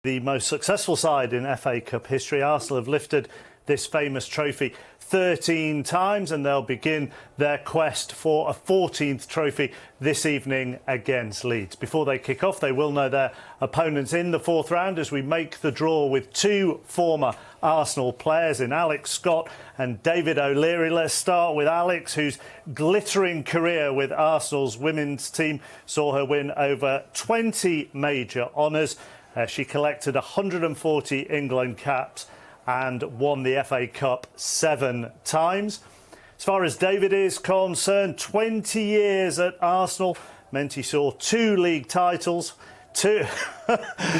the most successful side in FA Cup history. Arsenal have lifted this famous trophy 13 times, and they'll begin their quest for a 14th trophy this evening against Leeds. Before they kick off, they will know their opponents in the fourth round as we make the draw with two former Arsenal players in Alex Scott and David O'Leary. Let's start with Alex, whose glittering career with Arsenal's women's team saw her win over 20 major honours. She collected 140 England caps and won the FA Cup 7 times. As far as David is concerned, 20 years at Arsenal meant he saw 2 league titles. Did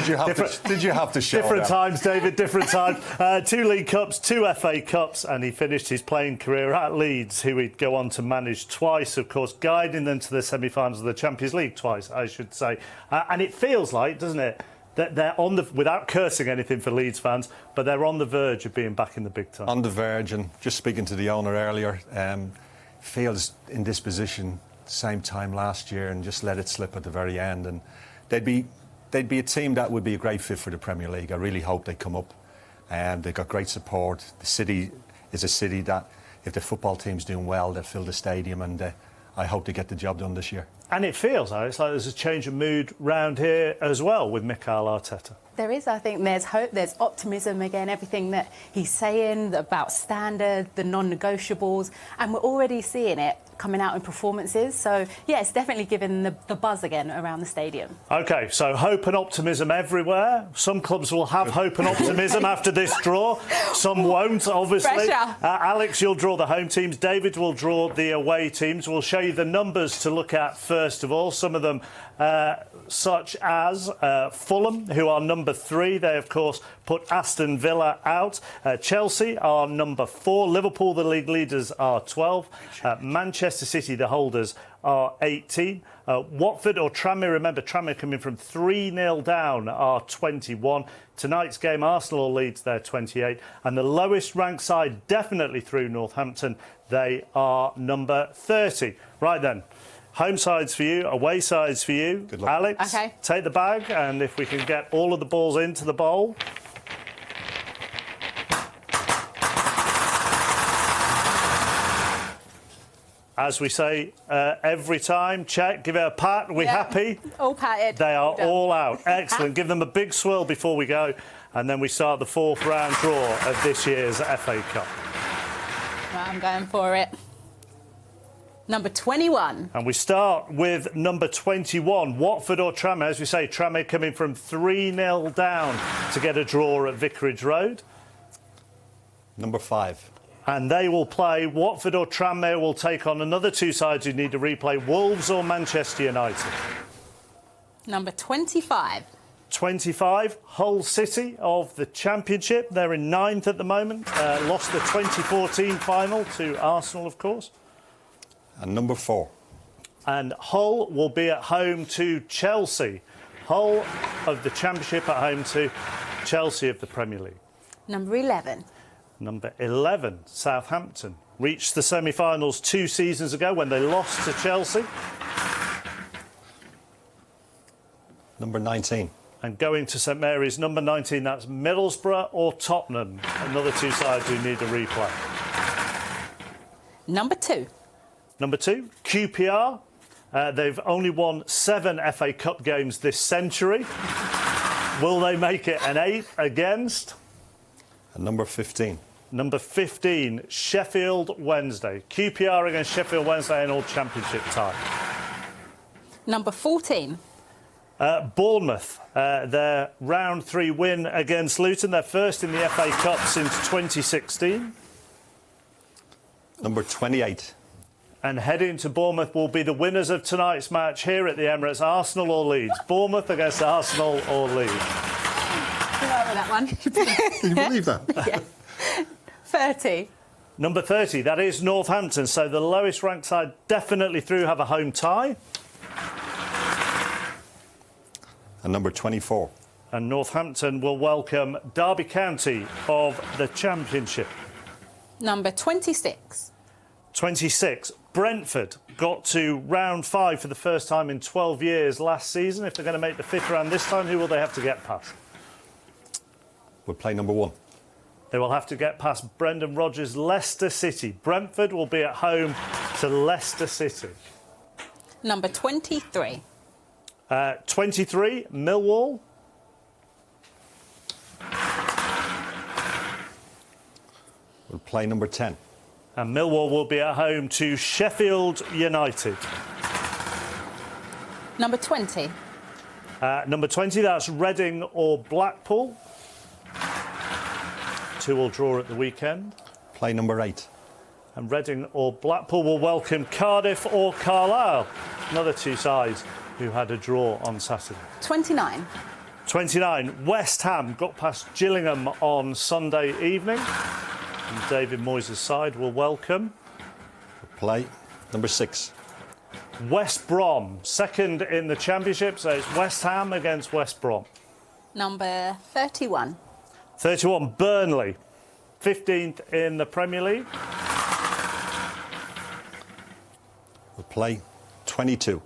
you have to show different times, David, different times. 2 League Cups, 2 FA Cups, and he finished his playing career at Leeds, who he'd go on to manage twice, of course, guiding them to the semi-finals of the Champions League twice, I should say. And it feels like, doesn't it, that they're on the, without cursing anything for Leeds fans, but they're on the verge of being back in the big time. On the verge, and just speaking to the owner earlier, feels in this position same time last year and just let it slip at the very end. And they'd be a team that would be a great fit for the Premier League. I really hope they come up. They've got great support. The city is a city that, if the football team's doing well, they'll fill the stadium, and I hope they get the job done this year. And it feels, Alex, like there's a change of mood round here as well with Mikel Arteta. There is. I think there's hope, there's optimism again, everything that he's saying about standard, the non-negotiables, and we're already seeing it coming out in performances. So, yeah, it's definitely given the buzz again around the stadium. OK, so hope and optimism everywhere. Some clubs will have hope and optimism after this draw. Some won't, obviously. Alex, you'll draw the home teams. David will draw the away teams. We'll show you the numbers to look at first of all. Some of them such as Fulham, who are number 3. They, of course, put Aston Villa out. Chelsea are number 4. Liverpool, the league leaders, are 12. Manchester City, the holders, are 18. Watford or Tranmere, remember Tranmere coming from 3-0 down, are 21. Tonight's game, Arsenal or Leeds, they're 28. And the lowest ranked side, definitely through Northampton, they are number 30. Right then. Home sides for you, away sides for you. Good luck. Alex, take the bag, and if we can get all of the balls into the bowl. As we say every time, check, give it a pat. Are we happy? All patted. They are all out. Excellent. Give them a big swirl before we go, and then we start the 4th round draw of this year's FA Cup. Right, I'm going for it. Number 21. And we start with number 21, Watford or Tranmere. As we say, Tranmere coming from 3-0 down to get a draw at Vicarage Road. Number 5. And they will play, Watford or Tranmere will take on another 2 sides who need to replay, Wolves or Manchester United. Number 25. 25, Hull City of the Championship. They're in 9th at the moment. Lost the 2014 final to Arsenal, of course. And number 4. And Hull will be at home to Chelsea. Hull of the Championship at home to Chelsea of the Premier League. Number 11. Number 11, Southampton. Reached the semi-finals 2 seasons ago when they lost to Chelsea. Number 19. And going to St Mary's, number 19, that's Middlesbrough or Tottenham. Another 2 sides who need a replay. Number 2. Number 2, QPR. They've only won 7 FA Cup games this century. Will they make it an 8 against? And number 15. Number 15, Sheffield Wednesday. QPR against Sheffield Wednesday in all Championship time. Number 14. Bournemouth. Their round 3 win against Luton. They're first in the FA Cup since 2016. Number 28. And heading to Bournemouth will be the winners of tonight's match here at the Emirates, Arsenal or Leeds. Bournemouth against Arsenal or Leeds. That one. Can you believe that? Yeah. 30. Number 30, that is Northampton. So the lowest ranked side definitely through, have a home tie. And number 24. And Northampton will welcome Derby County of the Championship. Number 26. 26, Brentford got to round 5 for the first time in 12 years last season. If they're going to make the 5th round this time, who will they have to get past? We'll play number 1. They will have to get past Brendan Rodgers' Leicester City. Brentford will be at home to Leicester City. Number 23. 23, Millwall. We'll play number 10. And Millwall will be at home to Sheffield United. Number 20. Number 20, that's Reading or Blackpool. 2 will draw at the weekend. Play number 8. And Reading or Blackpool will welcome Cardiff or Carlisle. Another 2 sides who had a draw on Saturday. 29. 29, West Ham got past Gillingham on Sunday evening. And David Moyes' side will welcome. Play number 6. West Brom, second in the Championship, so it's West Ham against West Brom. Number 31. 31, Burnley, 15th in the Premier League. We'll play 22.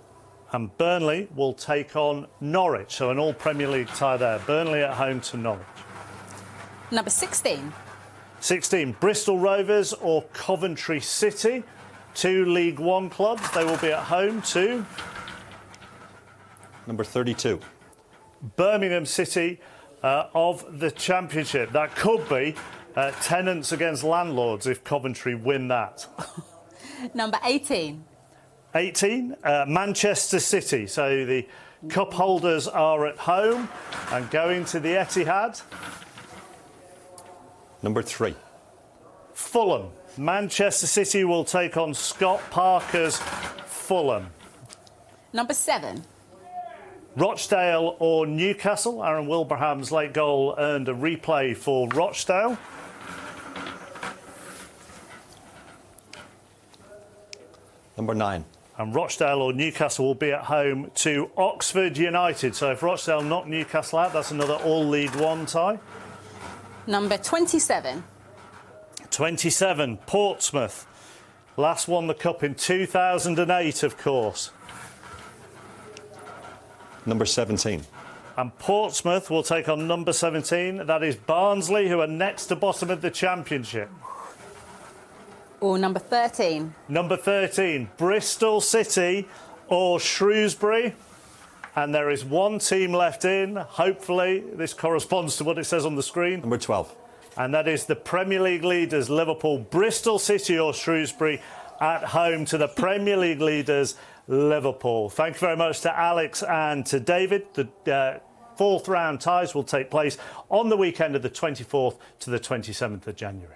And Burnley will take on Norwich, so an all-Premier League tie there. Burnley at home to Norwich. Number 16. 16, Bristol Rovers or Coventry City. 2 League One clubs. They will be at home to Number 32. Birmingham City of the Championship. That could be tenants against landlords if Coventry win that. Number 18. 18, Manchester City. So the cup holders are at home and going to the Etihad. Number 3. Fulham. Manchester City will take on Scott Parker's Fulham. Number 7. Rochdale or Newcastle. Aaron Wilbraham's late goal earned a replay for Rochdale. Number 9. And Rochdale or Newcastle will be at home to Oxford United. So if Rochdale knock Newcastle out, that's another all-League One tie. Number 27. 27, Portsmouth. Last won the cup in 2008, of course. Number 17. And Portsmouth will take on number 17. That is Barnsley, who are next to bottom of the Championship. Or number 13. Number 13, Bristol City or Shrewsbury. And there is one team left in. Hopefully, this corresponds to what it says on the screen. Number 12. And that is the Premier League leaders, Liverpool. Bristol City or Shrewsbury at home to the Premier League leaders, Liverpool. Thank you very much to Alex and to David. The 4th round ties will take place on the weekend of the 24th to the 27th of January.